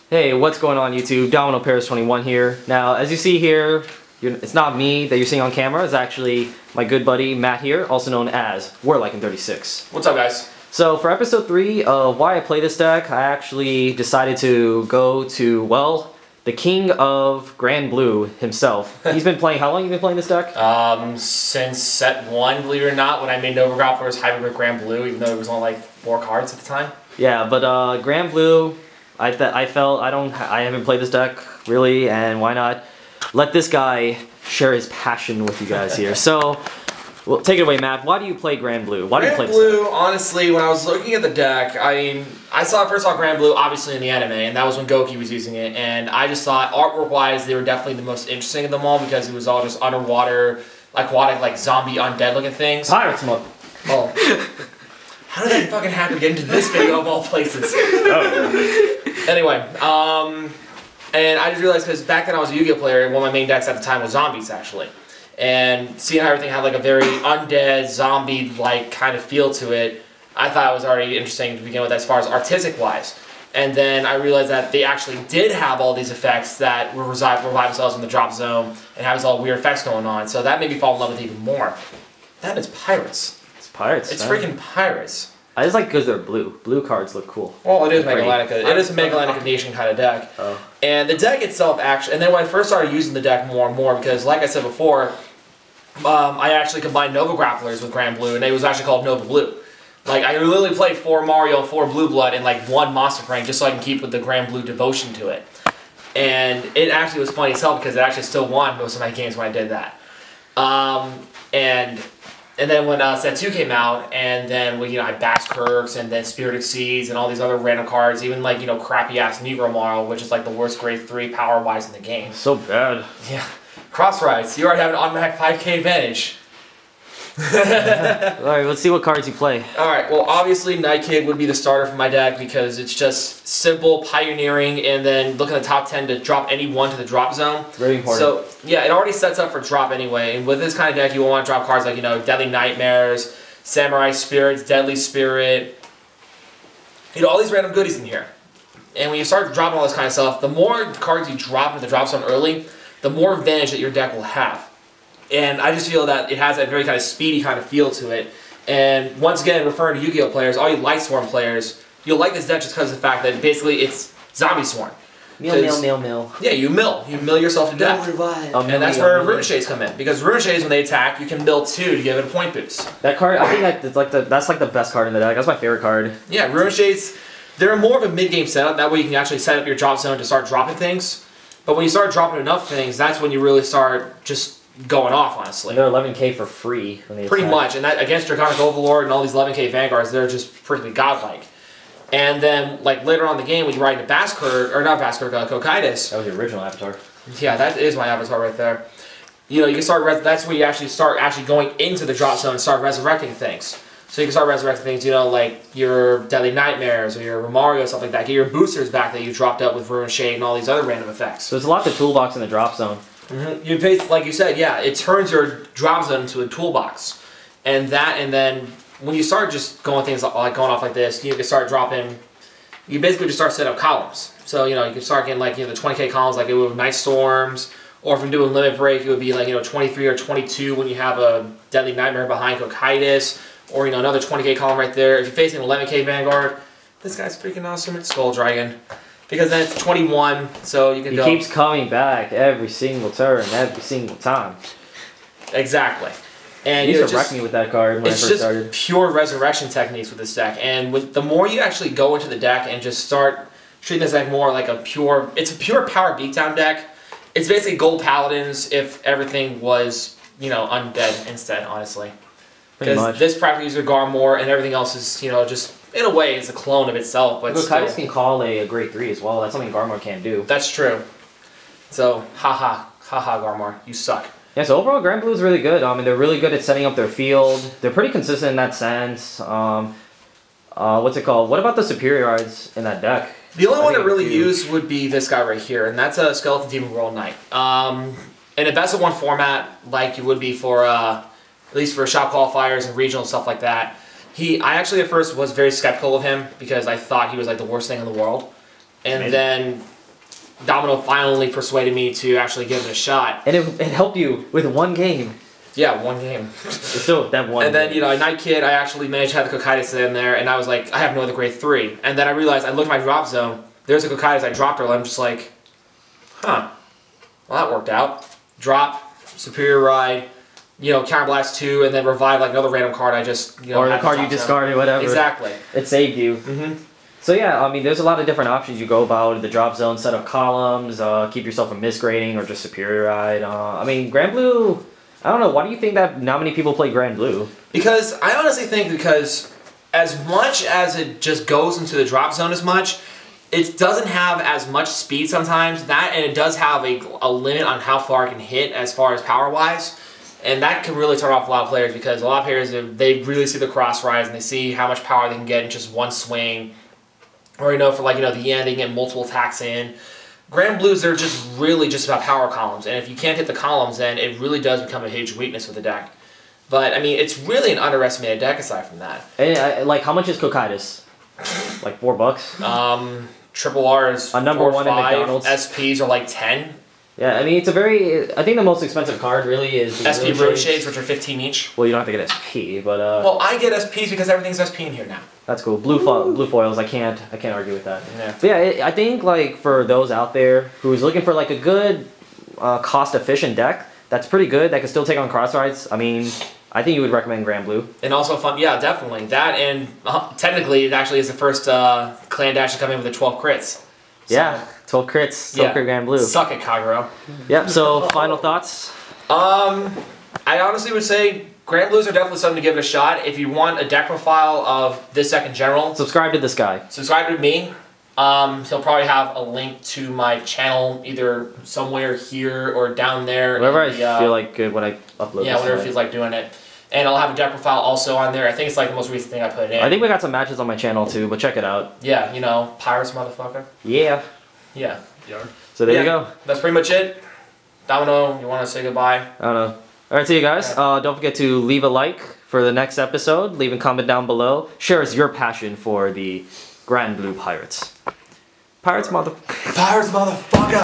Hey, what's going on YouTube? Domino Paris21 here. Now, as you see here, it's not me that you're seeing on camera. It's actually my good buddy Matt here, also known as Warlycan36. What's up, guys? So for episode 3 of why I play this deck, I actually decided to go to, well, the king of Granblue himself. He's been playing, how long have you been playing this deck? Since set 1, believe it or not, when I made Nova Grapplers hybrid with Granblue, even though it was only like 4 cards at the time. Yeah, but Granblue, I haven't played this deck really, and why not let this guy share his passion with you guys here. So, well, take it away, Matt. Why do you play Granblue? Why do you play this deck? Granblue, honestly, when I was looking at the deck, I mean, I first saw Granblue obviously in the anime, and that was when Goki was using it, and I just thought artwork-wise they were definitely the most interesting of them all because it was all just underwater, aquatic, like zombie undead-looking things. Pirates mode. Oh. How did that fucking happen to get into this video of all places? Oh. Anyway, and I just realized because back then I was a Yu-Gi-Oh player, and one of my main decks at the time was zombies, actually. And seeing how everything had like a very undead, zombie-like kind of feel to it, I thought it was already interesting to begin with as far as artistic-wise. And then I realized that they actually did have all these effects that would revive themselves in the drop zone and have all weird effects going on. So that made me fall in love with it even more. That is pirates. It's pirates. It's freaking pirates. I just like because they're blue. Blue cards look cool. Well, it is Mega Atlantica. It is a Mega Atlantica Nation kind of deck. Oh. And the deck itself actually, and then when I first started using the deck more and more, because like I said before, I actually combined Nova Grapplers with Granblue, and it was actually called Nova Blue. Like, I literally played 4 Mario and 4 Blue Blood in like 1 Monster Frank just so I can keep with the Granblue devotion to it. And it actually was funny as hell because it actually still won most of my games when I did that. And then when set 2 came out, and then you know I Bass Kirks and then Spirit Exceeds and all these other random cards, even like you know crappy ass Negro Marl, which is like the worst grade 3 power wise in the game. So bad. Yeah, Cross Rides. You already have an automatic 5K advantage. Alright, let's see what cards you play. Alright, well obviously Night Kid would be the starter for my deck because it's just simple, pioneering, and then look at the top 10 to drop any one to the drop zone. Very important. So, yeah, it already sets up for drop anyway, and with this kind of deck you will want to drop cards like, you know, Deadly Nightmares, Samurai Spirits, Deadly Spirit, you know, all these random goodies in here. And when you start dropping all this kind of stuff, the more cards you drop into the drop zone early, the more advantage that your deck will have. And I just feel that it has that very kind of speedy kind of feel to it. And once again, referring to Yu-Gi-Oh players, all you Light Swarm players, you'll like this deck just because of the fact that basically it's Zombie Swarm. Mill. Yeah, you mill yourself to death. And that's where Rune Shades come in. Because Rune Shades, when they attack, you can mill 2 to give it a point boost. That card, I think that's like the best card in the deck. That's my favorite card. Yeah, Rune Shades, they're more of a mid-game setup. That way you can actually set up your drop zone to start dropping things. But when you start dropping enough things, that's when you really start just going off, honestly. And they're 11k for free when they Pretty attack. much, and that against Draconic Overlord and all these 11k Vanguards, they're just pretty godlike. And then, like later on in the game, when you ride into Kokaitis. That was the original avatar. Yeah, that is my avatar right there. You know, you can start. That's when you actually start going into the drop zone and start resurrecting things. So you can start resurrecting things, you know, like your Deadly Nightmares or your Mario, stuff like that. Get your boosters back that you dropped up with Ruin Shade and all these other random effects. So there's a lot to toolbox in the drop zone. Mm-hmm. You basically, like you said, yeah, it turns your drop zone into a toolbox, and then when you start just going things like going off like this, you can start dropping. You basically just start setting up columns. So you know you can start getting like the 20k columns like it would with Night Storms, or if you're doing Limit Break, it would be like 23 or 22 when you have a Deadly Nightmare behind Kokaitis, or another 20k column right there. If you're facing an 11k Vanguard, this guy's freaking awesome. It's Skull Dragon. Because then it's 21, so you can go... He keeps coming back every single turn, every single time. Exactly. And he used to wreck me with that card when I first started. It's just pure resurrection techniques with this deck. And the more you actually go into the deck and just start treating this deck more like a pure... It's a pure power beatdown deck. It's basically Gold Paladins if everything was, undead instead, honestly. Because this practically uses Garmore and everything else is, just... In a way, it's a clone of itself, but Kokaitis can call a grade 3 as well. That's something Garmore can't do. That's true. So, haha, Garmore, you suck. Yeah, so overall, Granblue is really good. I mean, they're really good at setting up their field. They're pretty consistent in that sense. What's it called? What about the superiorities in that deck? The only one to really use would be this guy right here, and that's a Skeleton Demon World Knight. In a best of 1 format, like you would be for, at least for shop qualifiers and regional and stuff like that, I actually at first was very skeptical of him because I thought he was like the worst thing in the world. And then Domino finally persuaded me to actually give it a shot. And it helped you with one game. Yeah, one game. Still that one. And then, you know, at Night Kid, I actually managed to have the Cocytus in there, and I was like, I have no other grade 3. And then I realized, I looked at my drop zone, there's a Cocytus, I dropped her, and I'm just like, huh, well that worked out. Drop, Superior Ride, you know, Counter Blast 2, and then revive like another random card I just, you know, or the card you discarded, whatever. Exactly. It saved you. So yeah, I mean, there's a lot of different options you go about. The drop zone, set up columns, keep yourself from misgrading, or just Superior Ride. I mean, Granblue, I don't know, why do you think that not many people play Granblue? Because I honestly think because as much as it just goes into the drop zone as much, it doesn't have as much speed sometimes. And it does have a limit on how far it can hit as far as power-wise. And that can really turn off a lot of players because a lot of players, they really see the cross rise and they see how much power they can get in just one swing. Or, you know, for like, you know, the end, they can get multiple attacks in. Granblues are just really just about power columns, and if you can't hit the columns, then it really does become a huge weakness with the deck. But, I mean, it's really an underestimated deck aside from that. And, like, how much is Cocytus? Like $4? Triple R is a number 1 in McDonald's. SPs are like 10. Yeah, I mean, it's a very... I think the most expensive card really is... SP Road Shades, which are 15 each. Well, you don't have to get SP, but... Well, I get SPs because everything's SP in here now. That's cool. Blue foils, I can't argue with that. Yeah. But yeah, I think, like, for those out there who's looking for, like, a good, cost-efficient deck, that's pretty good, that can still take on cross rides, I mean... I think you would recommend Granblue. And also fun, yeah, definitely. That and technically it actually is the first clan dash to come in with the 12 crits. So, yeah, 12 crits, 12 crit Granblue. Suck it, Kagero. Yep, so final thoughts? I honestly would say Granblues are definitely something to give it a shot. If you want a deck profile of this deck in general, subscribe to this guy. Subscribe to me. He'll probably have a link to my channel either somewhere here or down there. Whenever I feel like good when I upload. Yeah, whenever it feels like doing it. And I'll have a deck profile also on there. I think it's like the most recent thing I put in. I think we got some matches on my channel too, but check it out. Yeah, you know, Pirates motherfucker. Yeah. Yeah. So there you go. That's pretty much it. Domino, you want to say goodbye? I don't know. Alright, see you guys. Okay. Don't forget to leave a like for the next episode. Leave a comment down below. Share us your passion for the Granblue Pirates. Pirates motherfucker.